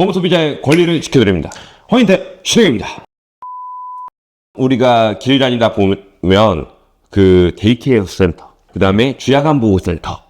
건보 소비자의 권리를 지켜드립니다. 허인태 실행입니다. 우리가 길 다니다 보면 그 데이케어 센터, 그 다음에 주야간 보호센터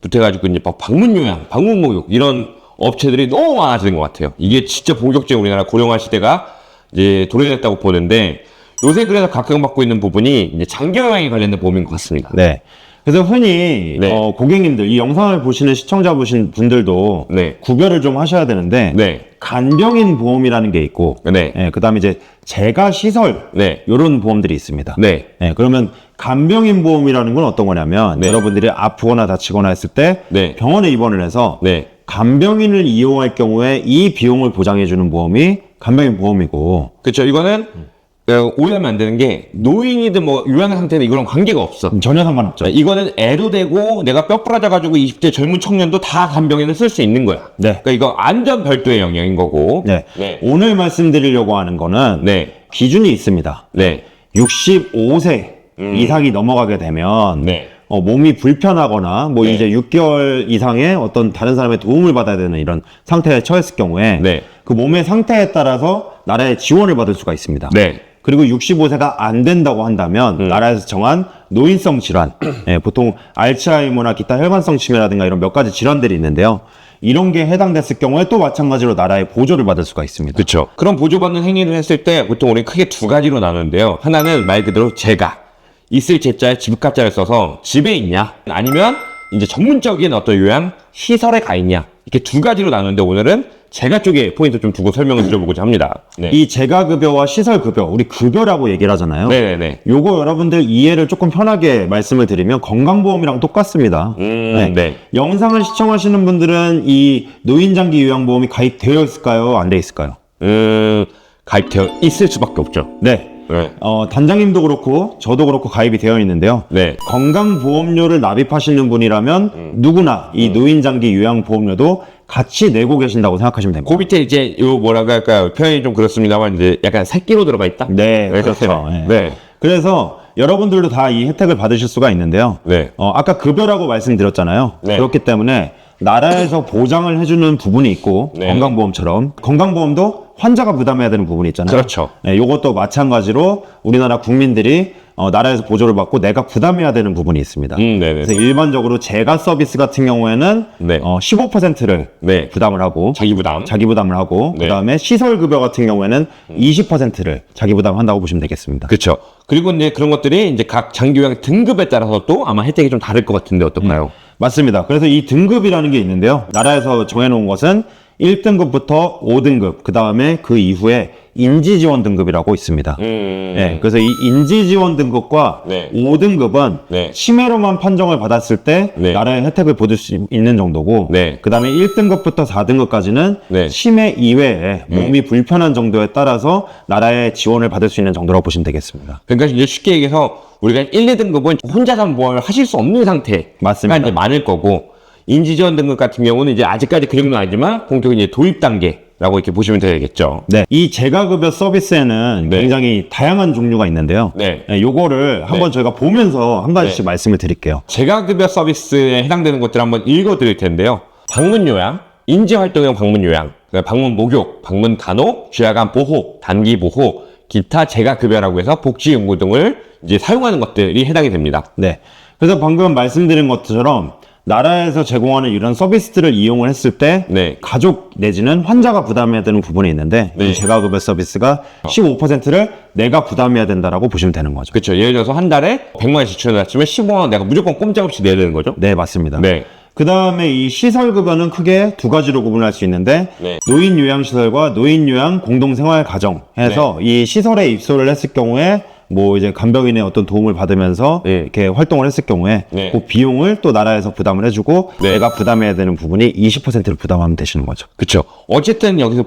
부터 해가지고 이제 방문 요양, 방문 목욕 이런 업체들이 너무 많아지는 것 같아요. 이게 진짜 본격적인 우리나라 고령화 시대가 이제 도래됐다고 보는데 요새 그래서 각광받고 있는 부분이 이제 장기요양에 관련된 보험인 것 같습니다. 네. 그래서 흔히 네. 고객님들, 이 영상을 보시는 시청자 보신 분들도 네. 구별을 좀 하셔야 되는데 네. 간병인 보험이라는 게 있고 네. 그다음에 이제 재가 시설 네. 이런 보험들이 있습니다. 네. 그러면 간병인 보험이라는 건 어떤 거냐면 네. 여러분들이 아프거나 다치거나 했을 때 네. 병원에 입원을 해서 네. 간병인을 이용할 경우에 이 비용을 보장해 주는 보험이 간병인 보험이고 그렇죠. 이거는 오해하면 안 되는 게 노인이든 뭐 요양 상태는 이거랑 관계가 없어. 전혀 상관없죠. 이거는 애도 되고 내가 뼈 부러져가지고 20대 젊은 청년도 다 간병인을 쓸 수 있는 거야. 네. 그러니까 이거 완전 별도의 영역인 거고. 네. 네. 오늘 말씀드리려고 하는 거는 네. 기준이 있습니다. 네. 65세 이상이 넘어가게 되면 네. 몸이 불편하거나 뭐 네. 이제 6개월 이상의 어떤 다른 사람의 도움을 받아야 되는 이런 상태에 처했을 경우에 네. 그 몸의 상태에 따라서 나라의 지원을 받을 수가 있습니다. 네. 그리고 65세가 안 된다고 한다면 나라에서 정한 노인성 질환, 보통 알츠하이머나 기타 혈관성 치매라든가 이런 몇 가지 질환들이 있는데요. 이런 게 해당됐을 경우에 또 마찬가지로 나라의 보조를 받을 수가 있습니다. 그렇죠. 그런 보조받는 행위를 했을 때 보통 우리는 크게 두 가지로 나누는데요. 하나는 말 그대로 재가. 있을 제자에 집값자를 써서 집에 있냐 아니면 이제 전문적인 어떤 요양 시설에 가 있냐 이렇게 두 가지로 나누는데 오늘은 재가 쪽에 포인트 좀 두고 설명을 드려보고자 합니다. 네. 이 재가급여와 시설급여, 우리 급여라고 얘기를 하잖아요. 네네네. 요거 여러분들 이해를 조금 편하게 말씀을 드리면 건강보험이랑 똑같습니다. 네. 영상을 시청하시는 분들은 이 노인장기 요양보험이 가입되어 있을까요? 안 돼 있을까요? 가입되어 있을 수밖에 없죠. 네. 네. 단장님도 그렇고 저도 그렇고 가입이 되어 있는데요. 네. 건강보험료를 납입하시는 분이라면 누구나 이 노인장기 요양보험료도 같이 내고 계신다고 생각하시면 됩니다. 그 밑에 이제 요 뭐라고 할까요? 표현이 좀 그렇습니다만 이제 약간 새끼로 들어가 있다? 네, 그렇죠. 네. 네. 그래서 여러분들도 다 이 혜택을 받으실 수가 있는데요. 네. 아까 급여라고 말씀드렸잖아요. 네. 그렇기 때문에 나라에서 보장을 해주는 부분이 있고 네. 건강보험처럼 건강보험도 환자가 부담해야 되는 부분이 있잖아요. 그렇죠. 네, 이것도 마찬가지로 우리나라 국민들이 나라에서 보조를 받고 내가 부담해야 되는 부분이 있습니다. 네네. 그래서 일반적으로 재가 서비스 같은 경우에는 네. 15%를 네. 부담을 하고 자기 부담. 자기 부담을 하고 네. 그다음에 시설급여 같은 경우에는 20%를 자기 부담한다고 보시면 되겠습니다. 그렇죠. 그리고 이제 그런 것들이 이제 각 장기요양 등급에 따라서 또 아마 혜택이 좀 다를 것 같은데 어떨까요? 맞습니다. 그래서 이 등급이라는 게 있는데요. 나라에서 정해놓은 것은 1등급부터 5등급, 그 다음에 그 이후에 인지지원 등급이라고 있습니다. 네, 그래서 이 인지지원 등급과 네. 5등급은 네. 치매로만 판정을 받았을 때 네. 나라의 혜택을 받을 수 있는 정도고, 네. 그 다음에 1등급부터 4등급까지는 네. 치매 이외에 몸이 불편한 정도에 따라서 나라의 지원을 받을 수 있는 정도라고 보시면 되겠습니다. 그러니까 이제 쉽게 얘기해서 우리가 1, 2등급은 혼자서 보험을 하실 수 없는 상태가 맞습니다. 이제 많을 거고 인지지원 등급 같은 경우는 이제 아직까지 그 정도는 아니지만 본격적인 이제 도입 단계라고 이렇게 보시면 되겠죠. 네, 이 재가급여 서비스에는 네. 굉장히 다양한 종류가 있는데요. 네. 요거를 한번 저희가 보면서 한 가지씩 네. 말씀을 드릴게요. 재가급여 서비스에 해당되는 것들을 한번 읽어드릴 텐데요. 방문 요양, 인지활동형 방문 요양, 그러니까 방문 목욕, 방문 간호, 주야간 보호, 단기 보호, 기타 재가급여라고 해서 복지연구 등을 이제 사용하는 것들이 해당이 됩니다. 네. 그래서 방금 말씀드린 것처럼 나라에서 제공하는 이런 서비스들을 이용을 했을 때 네. 가족 내지는 환자가 부담해야 되는 부분이 있는데 네. 이 재가급여 서비스가 15%를 내가 부담해야 된다라고 보시면 되는 거죠. 그렇죠. 예를 들어서 한 달에 100만 원 지출을 했으면 15만 원 내가 무조건 꼼짝없이 내야 되는 거죠. 네, 맞습니다. 네. 그 다음에 이 시설급여는 크게 두 가지로 구분할 수 있는데 네. 노인요양시설과 노인요양 공동생활가정 해서 이 시설에 입소를 했을 경우에 뭐 이제 간병인의 어떤 도움을 받으면서 네. 이렇게 활동을 했을 경우에 네. 그 비용을 또 나라에서 부담을 해주고 네. 내가 부담해야 되는 부분이 20%를 부담하면 되시는 거죠. 그렇죠. 어쨌든 여기서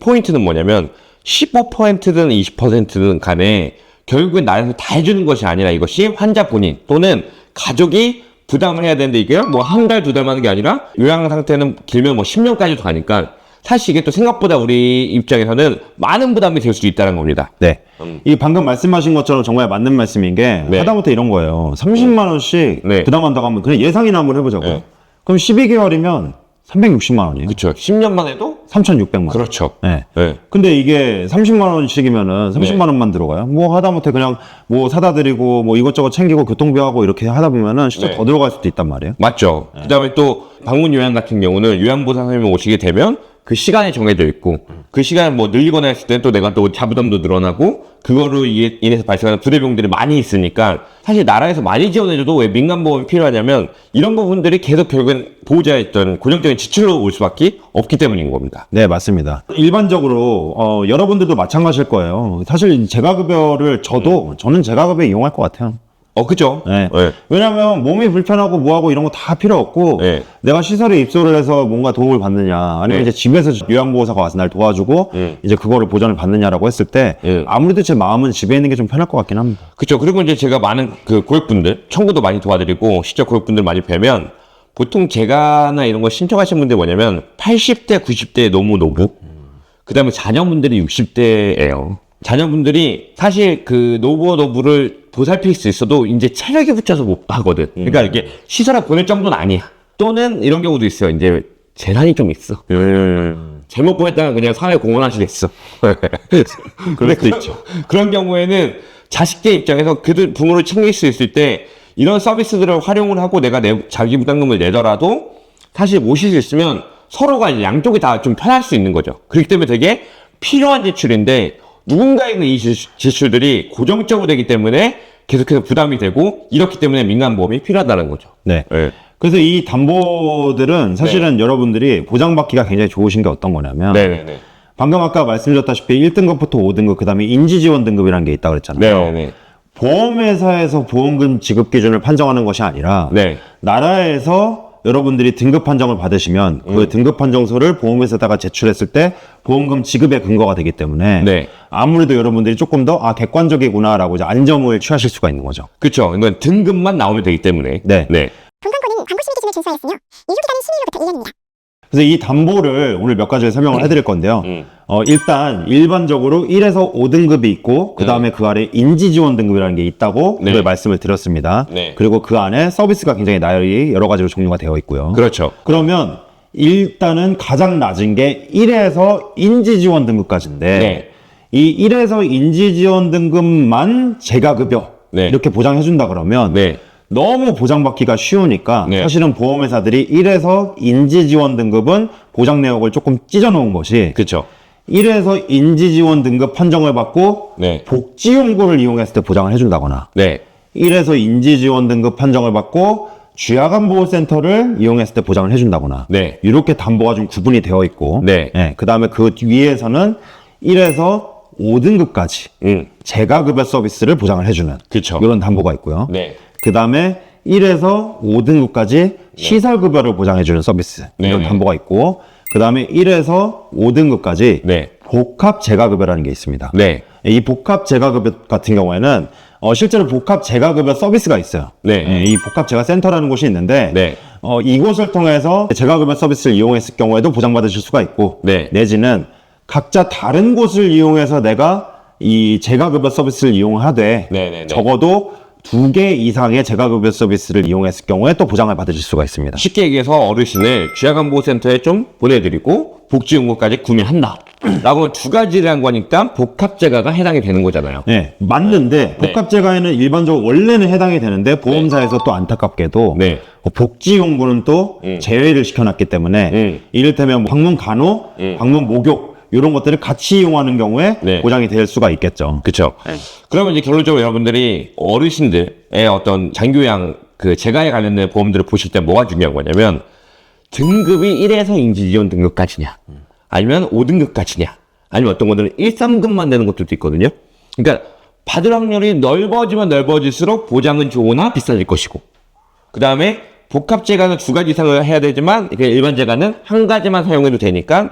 포인트는 뭐냐면 15%든 20%든 간에 결국엔 나라에서 다 해주는 것이 아니라 이것이 환자 본인 또는 가족이 부담을 해야 되는데 이게 뭐 한 달, 두 달 하는 게 아니라 요양 상태는 길면 뭐 10년까지도 가니까 사실 이게 또 생각보다 우리 입장에서는 많은 부담이 될 수도 있다는 겁니다. 네. 이 방금 말씀하신 것처럼 정말 맞는 말씀인 게 네. 하다못해 이런 거예요. 30만 원씩 네. 부담한다고 하면 그냥 예상이나 한번 해보자고요. 네. 그럼 12개월이면 360만 원이에요. 그쵸. 10년만 해도? 3,600만 원. 그렇죠. 네. 네. 근데 이게 30만 원씩이면은 30만 네. 원만 들어가요. 뭐 하다못해 그냥 뭐 사다 드리고 뭐 이것저것 챙기고 교통비하고 이렇게 하다 보면은 진짜 네. 더 들어갈 수도 있단 말이에요. 맞죠. 그 다음에 또 방문 요양 같은 경우는 요양보상 선생님이 오시게 되면 그 시간이 정해져 있고 그 시간을 뭐 늘리거나 했을 때는 또 내가 또 자부담도 늘어나고 그거로 인해서 발생하는 부대비용들이 많이 있으니까 사실 나라에서 많이 지원해줘도 왜 민간보험이 필요하냐면 이런 부분들이 계속 결국엔 보호자의 어떤 고정적인 지출로 올 수밖에 없기 때문인 겁니다. 네, 맞습니다. 일반적으로 여러분들도 마찬가지일 거예요. 사실 재가급여를 저는 재가급여 이용할 것 같아요. 그죠? 네. 네. 왜냐면 몸이 불편하고 뭐하고 이런 거 다 필요 없고 네. 내가 시설에 입소를 해서 뭔가 도움을 받느냐 아니면 네. 이제 집에서 요양보호사가 와서 날 도와주고 이제 그거를 보전을 받느냐라고 했을 때 아무래도 제 마음은 집에 있는 게 좀 편할 것 같긴 합니다. 그쵸. 그리고 이제 제가 많은 그 고액분들, 청구도 많이 도와드리고, 실제 고액분들 많이 뵈면, 보통 제가나 이런 거 신청하신 분들이 뭐냐면, 80대, 90대 노부, 그 다음에 자녀분들이 60대예요. 자녀분들이 사실 그 노부를 보살필 수 있어도 이제 체력이 붙여서 못 하거든. 그러니까 이렇게 시설에 보낼 정도는 아니야. 또는 이런 경우도 있어요. 이제 재산이 좀 있어. 잘못 보냈다가 그냥 사회 공헌하시겠어. 그럴 수도 있죠. 그런 경우에는 자식들 입장에서 그들 부모를 챙길 수 있을 때 이런 서비스들을 활용을 하고 내가 자기 부담금을 내더라도 사실 모실 수 있으면 서로가 이제 양쪽이 다 좀 편할 수 있는 거죠. 그렇기 때문에 되게 필요한 지출인데 누군가에는 이 지출들이 고정적으로 되기 때문에 계속해서 부담이 되고 이렇기 때문에 민간보험이 필요하다는 거죠. 네. 네. 그래서 이 담보들은 사실은 여러분들이 보장받기가 굉장히 좋으신 게 어떤 거냐면 네네네. 방금 아까 말씀드렸다시피 1등급부터 5등급 그 다음에 인지지원 등급이라는 게 있다고 그랬잖아요. 네네. 보험회사에서 보험금 지급 기준을 판정하는 것이 아니라 네. 나라에서 여러분들이 등급 판정을 받으시면 그 등급 판정서를 보험회사에다가 제출했을 때 보험금 지급의 근거가 되기 때문에 네. 아무래도 여러분들이 조금 더 객관적이구나라고 이제 안정을 취하실 수가 있는 거죠. 그렇죠. 이건 등급만 나오면 되기 때문에. 네. 건강권은 광고 심의 기준을 준수하였으며 유효기간은 12일로부터 1년입니다. 그래서 이 담보를 오늘 몇 가지를 설명을 해드릴 건데요. 일단 일반적으로 1에서 5등급이 있고 그 다음에 그 아래 인지지원 등급이라는 게 있다고 네. 그걸 말씀을 드렸습니다. 네. 그리고 그 안에 서비스가 굉장히 나열이 여러 가지로 종류가 되어 있고요. 그렇죠. 그러면 일단은 가장 낮은 게 1에서 인지지원 등급까지인데 네. 이 1에서 인지지원 등급만 재가급여 네. 이렇게 보장해준다 그러면 네. 너무 보장받기가 쉬우니까 네. 사실은 보험회사들이 1에서 인지지원 등급은 보장 내역을 조금 찢어놓은 것이 그렇죠. 1에서 인지지원 등급 판정을 받고 네. 복지용구를 이용했을 때 보장을 해준다거나 네. 1에서 인지지원 등급 판정을 받고 쥐약암보호센터를 이용했을 때 보장을 해준다거나 네. 이렇게 담보가 좀 구분이 되어 있고 네. 그 다음에 그 위에서는 1에서 5등급까지 재가급여 서비스를 보장을 해주는 그쵸. 이런 담보가 있고요. 네. 그 다음에 1에서 5등급까지 시설급여를 보장해주는 서비스 이런 네. 담보가 있고 그 다음에 1에서 5등급까지 네. 복합 재가급여라는 게 있습니다. 네. 이 복합 재가급여 같은 경우에는 실제로 복합 재가급여 서비스가 있어요. 네. 이 복합 재가센터라는 곳이 있는데 네. 이곳을 통해서 재가급여 서비스를 이용했을 경우에도 보장받으실 수가 있고 네. 내지는 각자 다른 곳을 이용해서 내가 이 재가급여 서비스를 이용하되 네네네. 적어도 2개 이상의 재가급여 서비스를 이용했을 경우에 또 보장을 받으실 수가 있습니다. 쉽게 얘기해서 어르신을 쥐약암보호센터에 좀 보내드리고 복지용구까지 구매한다. 라고 두 가지를 한 거니까 복합재가가 해당이 되는 거잖아요. 네, 맞는데 복합재가에는 일반적으로 원래는 해당이 되는데 보험사에서 또 안타깝게도 네. 복지용구는 또 제외를 시켜놨기 때문에 이를테면 방문 간호, 방문 목욕 이런 것들을 같이 이용하는 경우에 네. 보장이 될 수가 있겠죠. 그쵸. 그러면 이제 결론적으로 여러분들이 어르신들의 어떤 장교양 그 재가에 관련된 보험들을 보실 때 뭐가 중요한 거냐면 등급이 1에서 인지지원 등급까지냐 아니면 5등급까지냐 아니면 어떤 것들은 1, 3급만 되는 것들도 있거든요. 그러니까 받을 확률이 넓어지면 넓어질수록 보장은 좋으나 비싸질 것이고 그 다음에 복합재가는 2가지 이상을 해야 되지만 일반재가는 1가지만 사용해도 되니까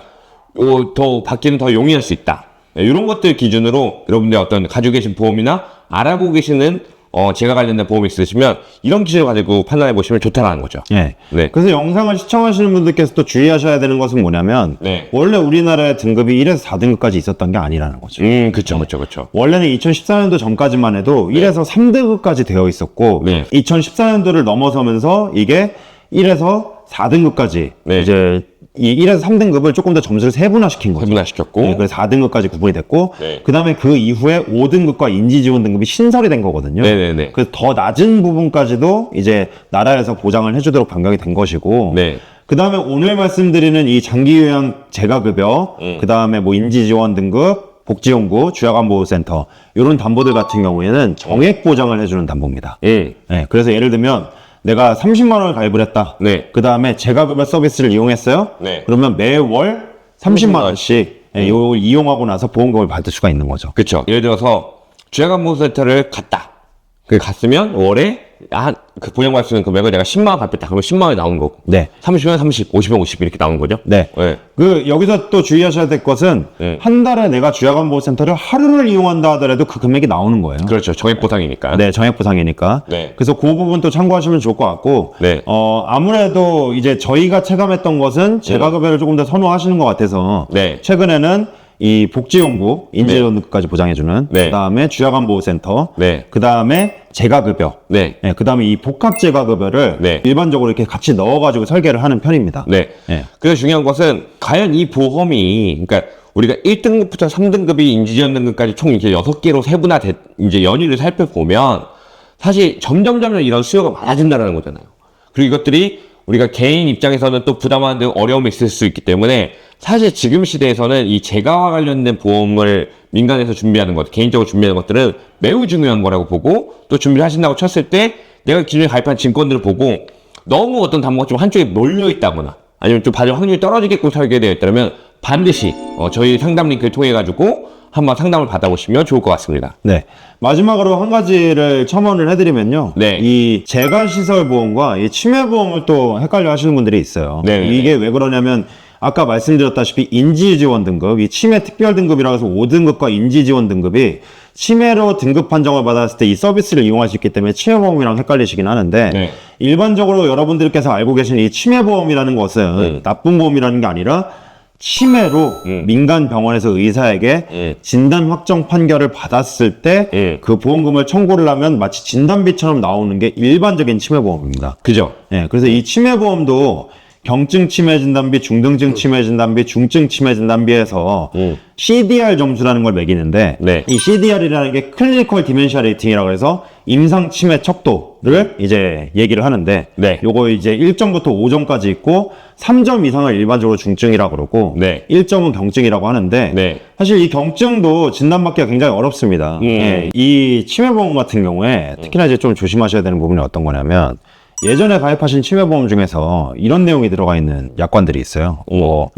더 받기는 더 용이할 수 있다. 이런 것들 기준으로 여러분들 어떤 가지고 계신 보험이나 알아보고 계시는 재가 관련된 보험이 있으시면 이런 기준을 가지고 판단해 보시면 좋다라는 거죠. 네. 네. 그래서 영상을 시청하시는 분들께서 또 주의하셔야 되는 것은 뭐냐면 네. 원래 우리나라의 등급이 1에서 4등급까지 있었던 게 아니라는 거죠. 그쵸. 원래는 2014년도 전까지만 해도 1에서 3등급까지 되어 있었고 네. 2014년도를 넘어서면서 이게 1에서 4등급까지 네. 이제 이 1에서 3등급을 조금 더 점수를 세분화시킨 거죠. 세분화시켰고. 네, 그래서 4등급까지 구분이 됐고 네. 그다음에 그 이후에 5등급과 인지지원 등급이 신설이 된 거거든요. 네네네. 그래서 더 낮은 부분까지도 이제 나라에서 보장을 해주도록 변경이 된 것이고 네. 그 다음에 오늘 말씀드리는 이 장기요양 재가급여, 그 다음에 뭐 인지지원 등급, 복지연구, 주야간보호센터 이런 담보들 같은 경우에는 정액 보장을 해주는 담보입니다. 네, 그래서 예를 들면 내가 30만 원을 가입을 했다. 네. 그 다음에 재가급여 서비스를 이용했어요. 네. 그러면 매월 30만 원씩 이걸 이용하고 나서 보험금을 받을 수가 있는 거죠. 그쵸. 예를 들어서 주야간보호센터를 갔다. 갔으면 월에 그 보장받을 수 있는 금액을 내가 10만 원 갚겠다. 그러면 10만 원이 나오는 거고. 네. 30면 30, 50면 50 이렇게 나오는 거죠. 네. 네. 그 여기서 또 주의하셔야 될 것은 네. 한 달에 내가 주야간보호센터를 하루를 이용한다 하더라도 그 금액이 나오는 거예요. 그렇죠. 정액 보상이니까. 네, 정액 보상이니까. 네. 그래서 그 부분 또 참고하시면 좋을 것 같고. 네. 아무래도 이제 저희가 체감했던 것은 재가급여를 조금 더 선호하시는 것 같아서. 네. 최근에는 이 복지연구, 인지지원 등급까지 보장해주는. 네. 그 다음에 주야간보호센터. 네. 그 다음에 재가급여. 네. 네, 그 다음에 이 복합재가급여를 네. 일반적으로 이렇게 같이 넣어가지고 설계를 하는 편입니다. 네. 네. 그래서 중요한 것은 과연 이 보험이 그러니까 우리가 1등급부터 3등급이 인지지원 등급까지 총 이제 6개로 세분화된 이제 연유를 살펴보면 사실 점점 이런 수요가 많아진다는 거잖아요. 그리고 이것들이 우리가 개인 입장에서는 또 부담하는 데 어려움이 있을 수 있기 때문에 사실 지금 시대에서는 이 재가와 관련된 보험을 민간에서 준비하는 것, 개인적으로 준비하는 것들은 매우 중요한 거라고 보고 또 준비를 하신다고 쳤을 때 내가 기존에 가입한 증권들을 보고 너무 어떤 담보가 좀 한쪽에 몰려 있다거나 아니면 좀 받을 확률이 떨어지게끔 설계되어 있다면 반드시 저희 상담 링크를 통해 가지고 한번 상담을 받아보시면 좋을 것 같습니다. 네. 마지막으로 한 가지를 첨언을 해드리면요. 네. 이 재가시설보험과 이 치매보험을 또 헷갈려 하시는 분들이 있어요. 네. 이게 왜 그러냐면 아까 말씀드렸다시피 인지지원 등급, 이 치매 특별 등급이라고 해서 5등급과 인지지원 등급이 치매로 등급 판정을 받았을 때 이 서비스를 이용할 수 있기 때문에 치매보험이랑 헷갈리시긴 하는데 네. 일반적으로 여러분들께서 알고 계시는 이 치매보험이라는 것은 나쁜 보험이라는 게 아니라 치매로 민간 병원에서 의사에게 진단 확정 판결을 받았을 때 그 보험금을 청구를 하면 마치 진단비처럼 나오는 게 일반적인 치매보험입니다. 그죠? 네, 그래서 이 치매보험도 경증 치매 진단비, 중등증 치매 진단비, 중증 치매 진단비에서 CDR 점수라는 걸 매기는데 네. 이 CDR이라는 게 클리니컬 디멘시아 레이팅이라고 해서 임상 치매 척도를 이제 얘기를 하는데 네. 요거 이제 1점부터 5점까지 있고 3점 이상을 일반적으로 중증이라고 그러고 네. 1점은 경증이라고 하는데 네. 사실 이 경증도 진단받기가 굉장히 어렵습니다. 예, 이 치매보험 같은 경우에 특히나 이제 좀 조심하셔야 되는 부분이 어떤 거냐면 예전에 가입하신 치매보험 중에서 이런 내용이 들어가 있는 약관들이 있어요.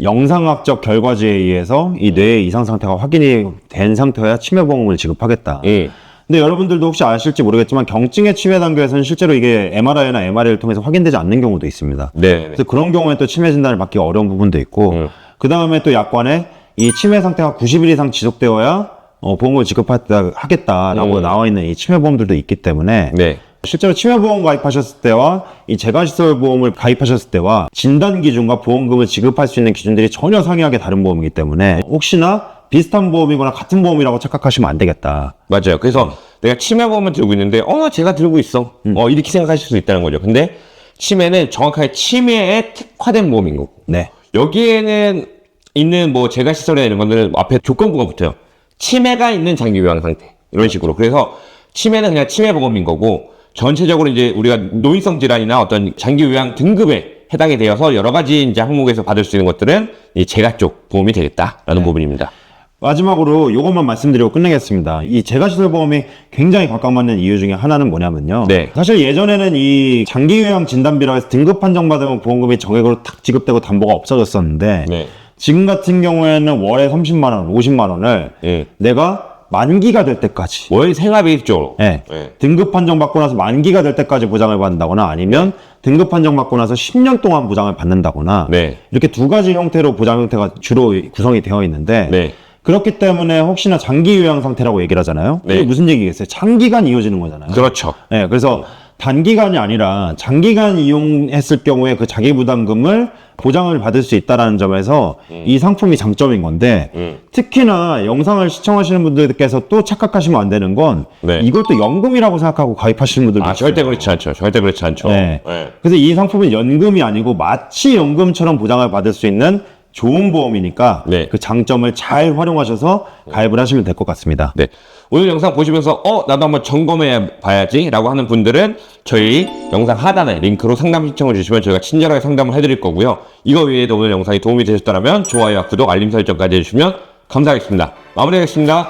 영상학적 결과지에 의해서 이 뇌의 이상 상태가 확인이 된 상태여야 치매보험을 지급하겠다. 근데 여러분들도 혹시 아실지 모르겠지만 경증의 치매 단계에서는 실제로 이게 MRI나 MRI를 통해서 확인되지 않는 경우도 있습니다. 네. 그래서 그런 경우에 또 치매 진단을 받기 어려운 부분도 있고 그 다음에 또 약관에 이 치매 상태가 90일 이상 지속되어야 보험을 지급하겠다라고 나와 있는 이 치매보험들도 있기 때문에 네. 실제로 치매보험 가입하셨을 때와 이 재가시설보험을 가입하셨을 때와 진단 기준과 보험금을 지급할 수 있는 기준들이 전혀 상이하게 다른 보험이기 때문에 혹시나 비슷한 보험이거나 같은 보험이라고 착각하시면 안 되겠다. 맞아요. 그래서 내가 치매보험을 들고 있는데 제가 들고 있어. 이렇게 생각하실 수 있다는 거죠. 근데 치매는 정확하게 치매에 특화된 보험인 거고 네. 여기에는 있는 뭐 재가시설이나 이런 것들은 앞에 조건부가 붙어요. 치매가 있는 장기 요양 상태 이런 식으로. 그래서 치매는 그냥 치매보험인 거고 전체적으로 이제 우리가 노인성 질환이나 어떤 장기 요양 등급에 해당이 되어서 여러 가지 이제 항목에서 받을 수 있는 것들은 이 재가 쪽 보험이 되겠다라는 부분입니다. 마지막으로 이것만 말씀드리고 끝내겠습니다. 이 재가시설보험이 굉장히 각광받는 이유 중에 하나는 뭐냐면요. 네. 사실 예전에는 이 장기요양 진단비라고 해서 등급 판정받으면 보험금이 정액으로 탁 지급되고 담보가 없어졌었는데 네. 지금 같은 경우에는 월에 30만 원, 50만 원을 내가 만기가 될 때까지 월 생활비 쪽으로. 네. 네. 등급 판정 받고 나서 만기가 될 때까지 보장을 받는다거나 아니면 등급 판정 받고 나서 10년 동안 보장을 받는다거나 네. 이렇게 두 가지 형태로 보장 형태가 주로 구성이 되어 있는데 네. 그렇기 때문에 혹시나 장기 요양 상태라고 얘기를 하잖아요. 네. 이게 무슨 얘기겠어요? 장기간 이어지는 거잖아요. 그렇죠. 네, 그래서 단기간이 아니라 장기간 이용했을 경우에 그 자기부담금을 보장을 받을 수 있다는 점에서 이 상품이 장점인 건데 특히나 영상을 시청하시는 분들께서 또 착각하시면 안 되는 건 네. 이것도 연금이라고 생각하고 가입하시는 분들도 있어요. 절대 그렇지 않죠. 절대 그렇지 않죠. 네. 네. 그래서 이 상품은 연금이 아니고 마치 연금처럼 보장을 받을 수 있는 좋은 보험이니까 네. 그 장점을 잘 활용하셔서 가입을 하시면 될 것 같습니다. 네. 오늘 영상 보시면서 나도 한번 점검해 봐야지 라고 하는 분들은 저희 영상 하단에 링크로 상담 신청을 주시면 저희가 친절하게 상담을 해드릴 거고요. 이거 외에도 오늘 영상이 도움이 되셨다면 좋아요와 구독, 알림 설정까지 해주시면 감사하겠습니다. 마무리하겠습니다.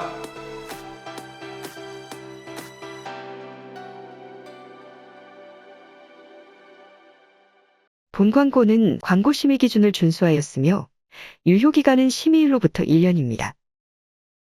본 광고는 광고 심의 기준을 준수하였으며 유효기간은 심의일로부터 1년입니다.